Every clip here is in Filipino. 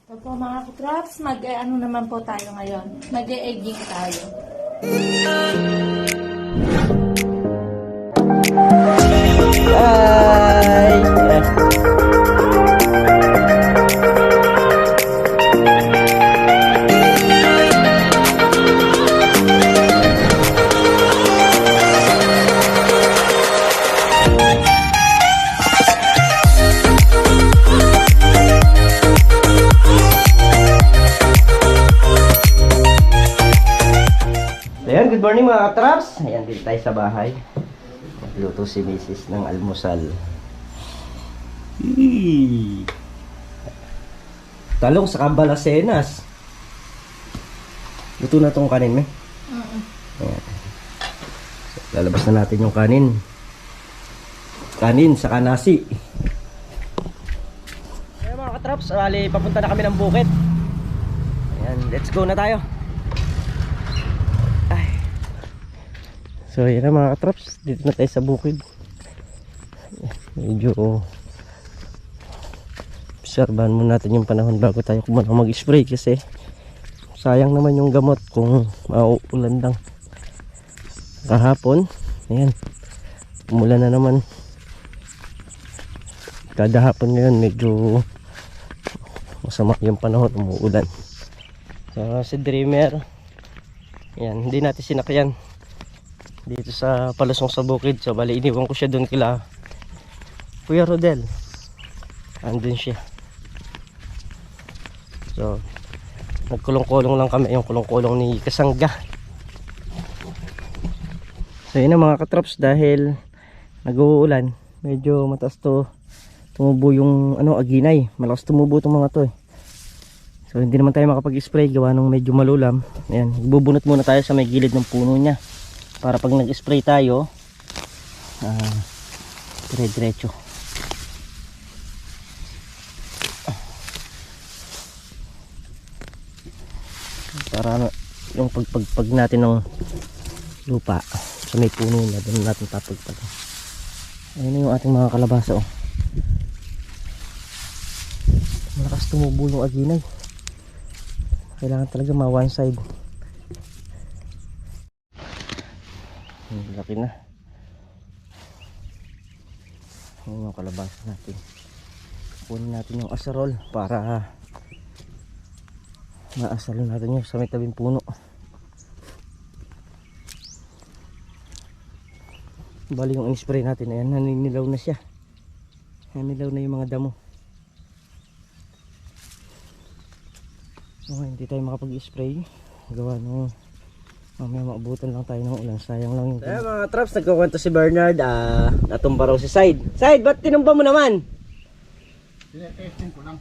So po mga kutraps, ano naman po tayo ngayon? Mag-e-egging tayo. Ayan, good morning mga katraps. Ayan, din tayo sa bahay. Magluto si Mrs. ng almusal. Talong sa kabalasenas. Luto na tong kanin, eh. Ayan. So, lalabas na natin yung kanin. Kanin sa nasi. Ayan mga katraps, papunta na kami ng bukid. Ayan, let's go na tayo. So yan na mga katraps, dito na tayo sa bukid. Medyo obserbahan muna natin yung panahon bago tayo kumana mag-spray kasi sayang naman yung gamot kung mauulan lang. Kahapon, ayan, umulan na naman. Kada hapon ngayon medyo masama yung panahon, umuulan. So si Dreamer, ayan, hindi natin sinakyan dito sa palusong sa bukid. So bali iniwan ko siya doon kila Kuya Rodel. Andun siya. So nagkulong-kulong lang kami, yung kulong-kulong ni Kasangga. So yun na mga katraps, dahil nag-uulan, medyo mataas to, tumubo yung aginay. Malakas tumubo itong mga to eh. So hindi naman tayo makapag-spray gawa nung medyo malulam. Ayan, ibubunot muna tayo sa may gilid ng puno niya para pag nag-spray tayo dire-diretso. Para yung pagpagpag natin ng lupa sa may puno na doon natin papagpag. Ayun yung ating mga kalabasa oh. Malakas tumubo yung aginay. Kailangan talaga one side. Laki na. Ayan yung kalabasa natin. Kunin natin yung asarol para maasalon natin yung sa may tabing puno. Bali yung in-spray natin, ayan, naninilaw na siya. Naninilaw na yung mga damo. Okay, hindi tayo makapag-spray gawa nung mamaya maabutan lang tayo ng ulan, sayang lang yung kaya mga traps, nagkukwento si Bernard, natumba raw si Side. Side, ba't tinumba mo naman? Testing ko lang.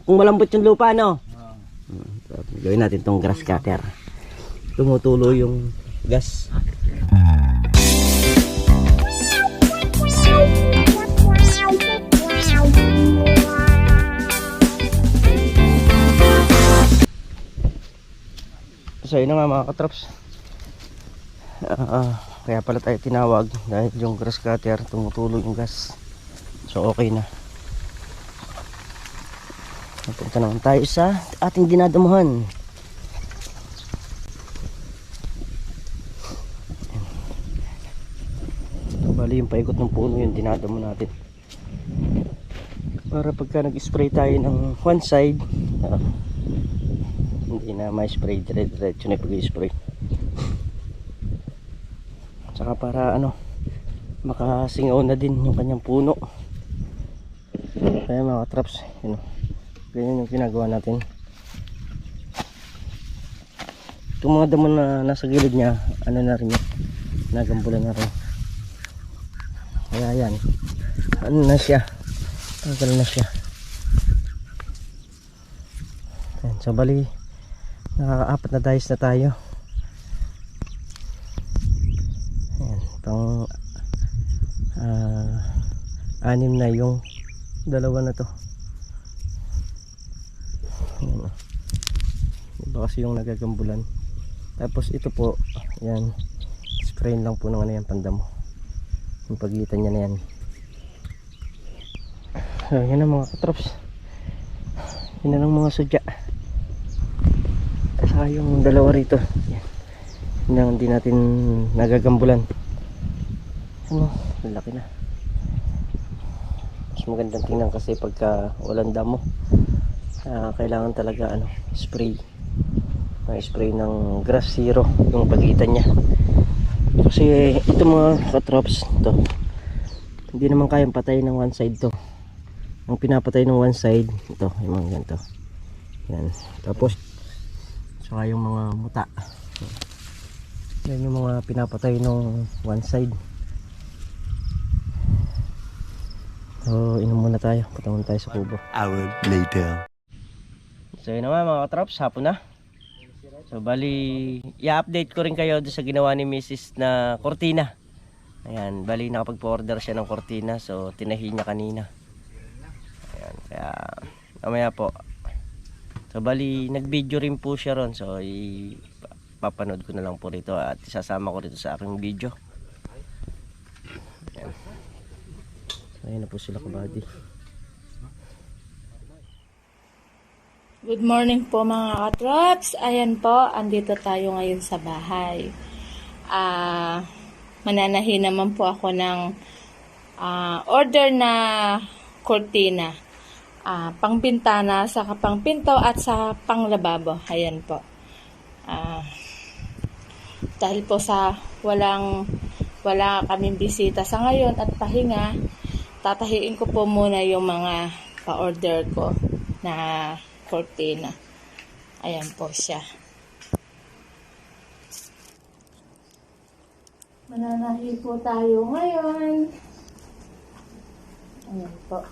Kung malambot yung lupa, no? So, gawin natin tong grass cutter. Tumutulo yung gas. So yun na nga mga katraps, kaya pala tayo tinawag dahil yung grass cutter tumutulo yung gas. So okay na. Napunta naman tayo sa ating dinadamuhan. Bali yung paikot ng puno yung dinadamo natin para pagka nag-spray tayo ng one side, hindi na may spray, diretso na pag-spray. Saka para makasingaw na din yung kanyang puno. Kaya mga traps, ganyan yung ginagawa natin. Itong mga damo na nasa gilid niya, na rin yan, nagambulan na rin. Kaya yan, na siya, tagal na siya. Ayan, so bali nakaka-apat na dice na tayo. Ayan, pang anim na yung dalawa na to. Ayan, iba kasi yung nagagambulan. Tapos ito po, yan, sprayin lang po ng yan, pandamo. Yung pagitan niya na yan. So yan na mga katrops, Yun na lang mga sudya. Saka yung dalawa rito. Yan. Yun lang hindi natin nagagambulan. Ano, laki na. Mas magandang tingnan kasi pagka walang damo. Kailangan talaga spray. Spray ng grass zero yung pagitan niya. Kasi ito mga katrops, ito hindi naman kayang patayin ng one side to. Ang pinapatay ng one side, ito, yung mga ganito. Yan. Tapos saka yung mga muta. Yan yung mga pinapatay ng one side. So, inom muna tayo. Punta muna tayo sa kubo. Hour later. So, yun naman mga katrops, hapon na. So, bali, i-update ko rin kayo doon sa ginawa ni Mrs. na kortina. Ayan, bali nakapag-order siya ng kortina. So, tinahi niya kanina. Ayan, kaya, mamaya po. So, bali, nag-video rin po siya ron. So, papanood ko na lang po rito at isasama ko rito sa aking video. Ayan. So, ayan na po sila kabady. Good morning po mga katrops. Ayan po, andito tayo ngayon sa bahay. Mananahi naman po ako ng order na kortina. Pangbintana, saka pangpinto at sa panglababo. Ayan po. Dahil po sa wala kaming bisita sa ngayon at pahinga, tatahiin ko po muna yung mga pa-order ko na kortina. Ayan po siya. Mananahi po tayo ngayon. Ayan po.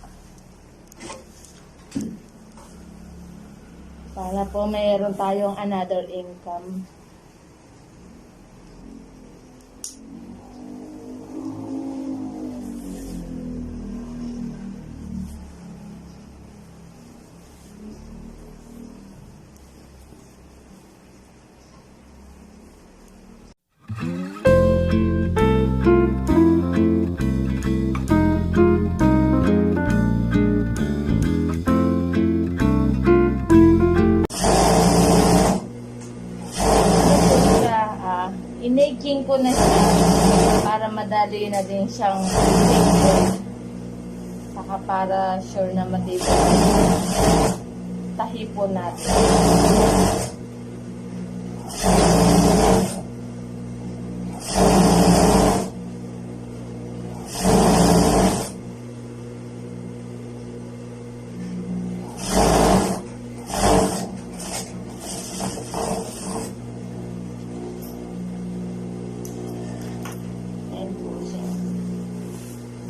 Para po mayroon tayong another income. Inaking ko na siya para madali na din siyang i-take. Saka para sure na matibay. Tahi po natin.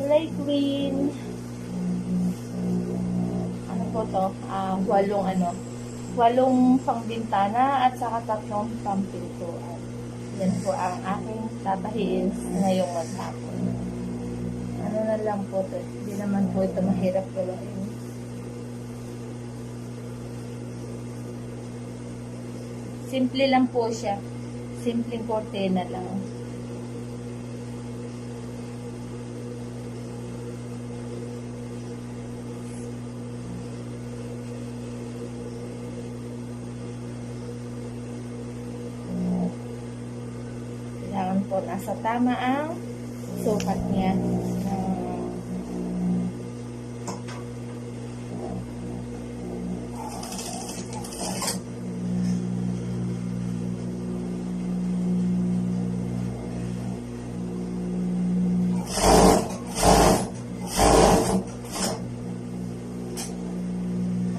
Light green. Ano po to? Walong pangbintana at saka 3 pampintuan. Yan po ang aking tatahiin ngayong maghapon. Ano na lang po to. Hindi naman po ito mahirap gawin. Simple lang po siya. Simpleng kortina lang. Kailangan po nasa tama ang sukat niya.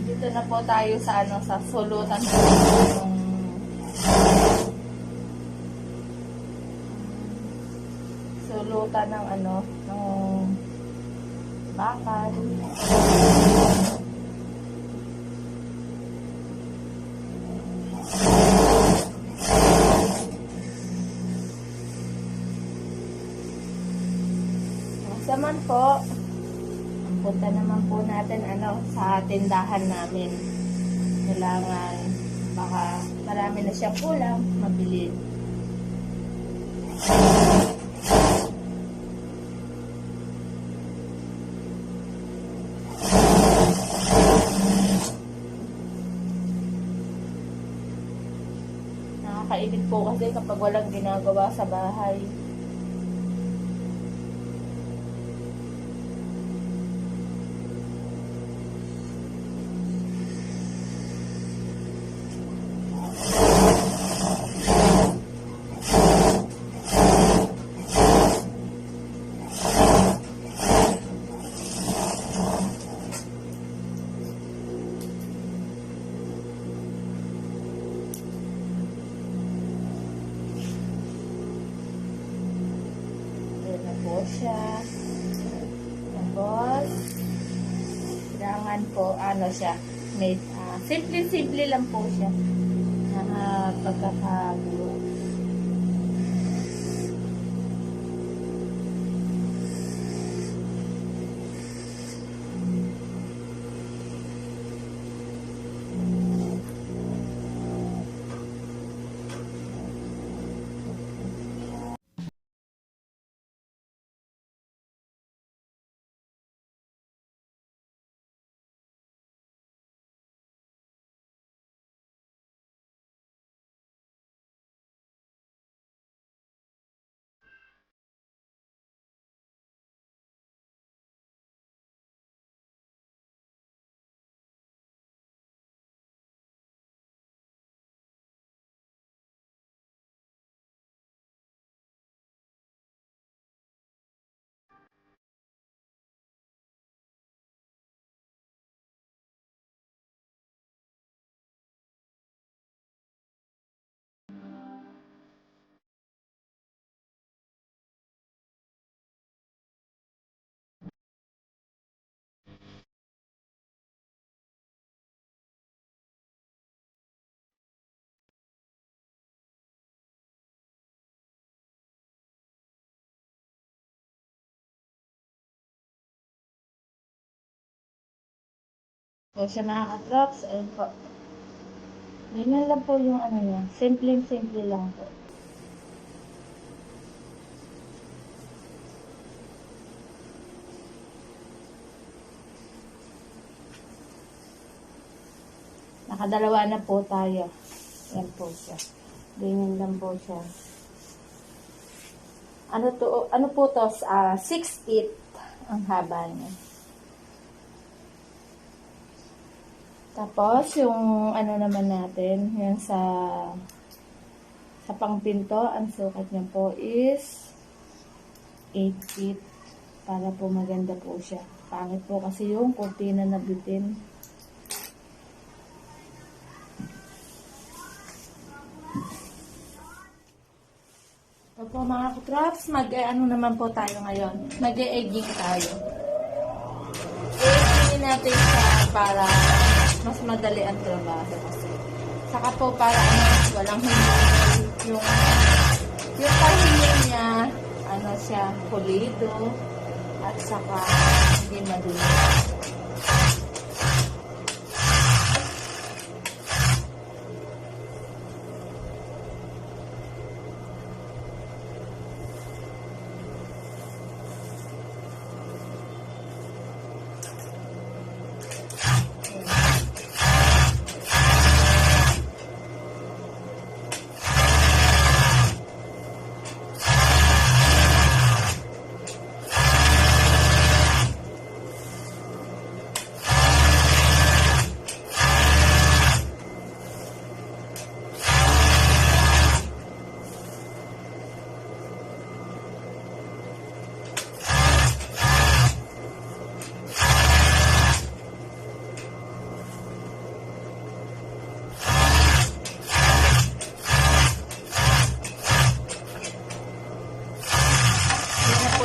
Dito na po tayo sa sa sulutan ng sulutan ng ng bakal. Saman po, ang punta naman po natin sa tindahan namin. Kailangan baka marami na siyang kulang, mabili. napakainit po kasi kapag walang ginagawa sa bahay. Ayan na po siya. Tapos, kailangan po, ano siya, made, simple-simple lang po siya. Pagkakagulo. Po siya mga katrops. Ayun po. Ganyan lang po yung ano niya. Simple-simple lang po. Nakadalawa na po tayo. Yan po siya. Ganyan lang po siya. Ano po to? 6 feet ang haba niya. Tapos, yung ano naman natin, yung sa pangpinto, ang sukat niya po is 8 feet para po maganda po siya. Pangit po kasi yung kurtina na bitin. So po mga katraps, ano naman po tayo ngayon? Mag-egging tayo. Egging natin siya para mas madali ang trabaho kasi. Saka po para walang hindi yung pahingi niya, siya, pulido at saka hindi madumi.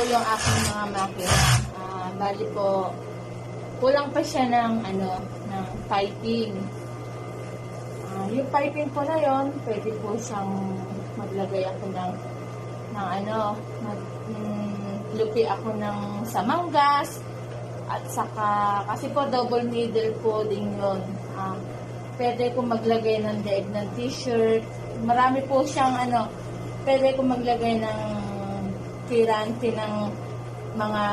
Yung aking mga makina. Bali po, kulang pa siya ng piping. Yung piping po na yon, pwede po siyang maglagay ako lupi ako ng samanggas at saka, kasi po double needle po din yun. Pwede ko maglagay ng daig ng t-shirt. Marami po siyang pwede ko maglagay ng tirante ng mga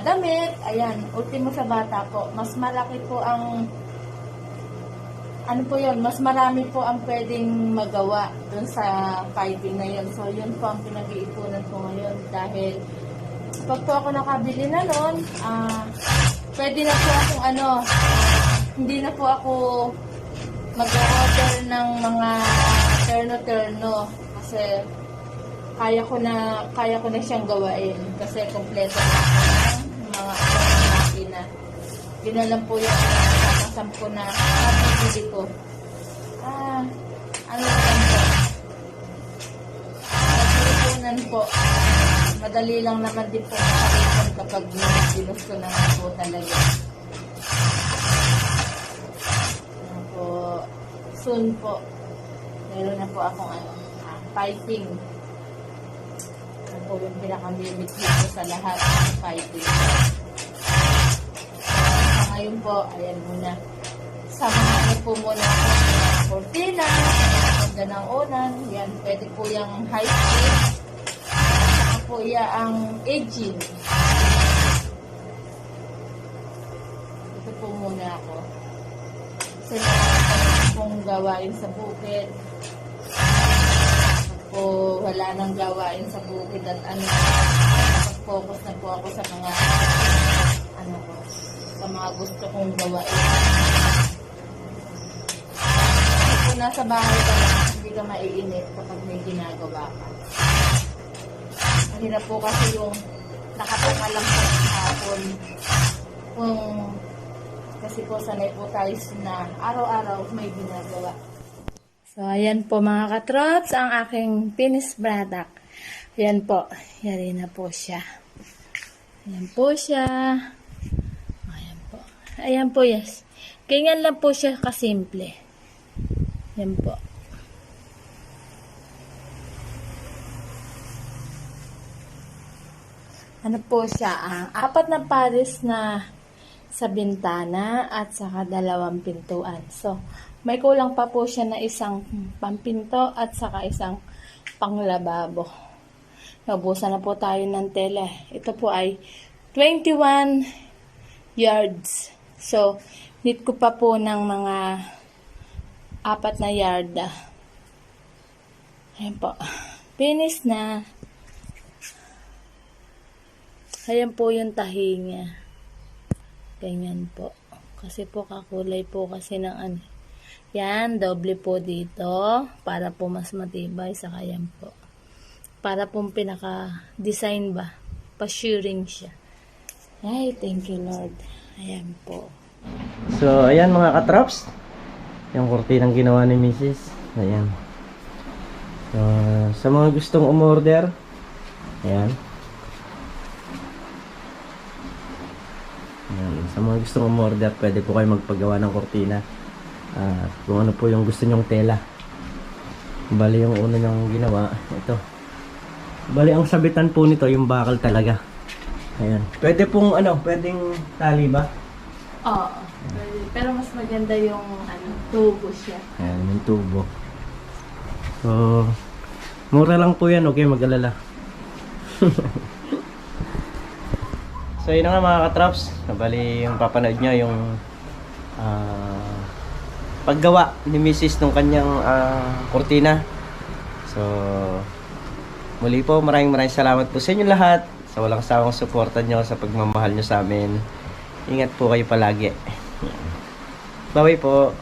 damit. Ayan, ultimo sa bata po. Mas malaki po ang ano po yun, mas marami po ang pwedeng magawa dun sa piping na yun. So, yun po ang pinag-iipunan ko ngayon dahil pag po ako nakabili na nun, pwede na po akong hindi na po ako mag-order ng mga terno-terno kasi kaya ko na siyang gawain kasi kompleto na ako ng mga makina. Yun na lang po yung sampo na nabibili ko. Ano lang po. Nagpilipunan po. Madali lang naman din po makalipan kapag ginusto naman po talaga. Ano po, soon po. Meron na po akong piping. Ano po yung pinakamimit dito sa lahat ng piping. Ngayon po, ayan muna. Samahan po muna ako ng cortina, ganda ng unan. Yan, pwede po yung high speed. Saka po ang aging. Ito po muna ako. Kasi meron pong gawain sa bukid. Po, wala nang gawain sa bukid at focus na po ako sa mga sa mga gusto kong gawain. Kung nasa bahay ka lang, hindi ka maiinit kapag may ginagawa ka. Mahirap po kasi yung nakatanga lang sa hapon. Kasi po sanay po tayo na araw-araw may ginagawa. So, ayan po mga katrops, ang aking finished product. Ayan po, yari na po siya. Ayan po siya. Ayan po, yes. Ganyan lang po siya kasimple. Ayan po. Ano po siya? Apat na pares na sa bintana at saka 2 pintuan. So, may kulang pa po siya na isang pampinto at saka isang panglababo. Naubusan na po tayo ng tela. Ito po ay 21 yards. So, need ko pa po ng mga 4 na yard. Ayan po. Finish na. Ayan po yung tahi niya. Ganyan po. Kasi po kakulay po kasi ng Yan, doble po dito. Para po mas matibay. Saka yan po. Para pong pinaka-design ba. Pa-shearing siya. Ay, thank you Lord. Ayan po. So, ayan mga katraps. Yung kurtinang ginawa ni Mrs. Ayan. So, sa mga gustong umorder, ayan. Ayan. Sa mga gustong umorder, pwede po kayo magpagawa ng kurtina. Kung ano po yung gusto nyong tela. Bali yung una nyong ginawa, ito. Bali ang sabitan po nito, yung bakal talaga. Ayan. Pwede pong pwedeng tali ba? Oo. Pero mas maganda yung tubo siya. Ayan, yung tubo. So, mura lang po yan, okay, mag-alala. So, yun na nga mga katraps. Bali, yung papanood nyo, yung paggawa ni Mrs. nung kanyang kurtina. So, muli po, maraming salamat po sa inyo lahat. Sa walang sawang suporta nyo, sa pagmamahal nyo sa amin. Ingat po kayo palagi. Bye-bye po.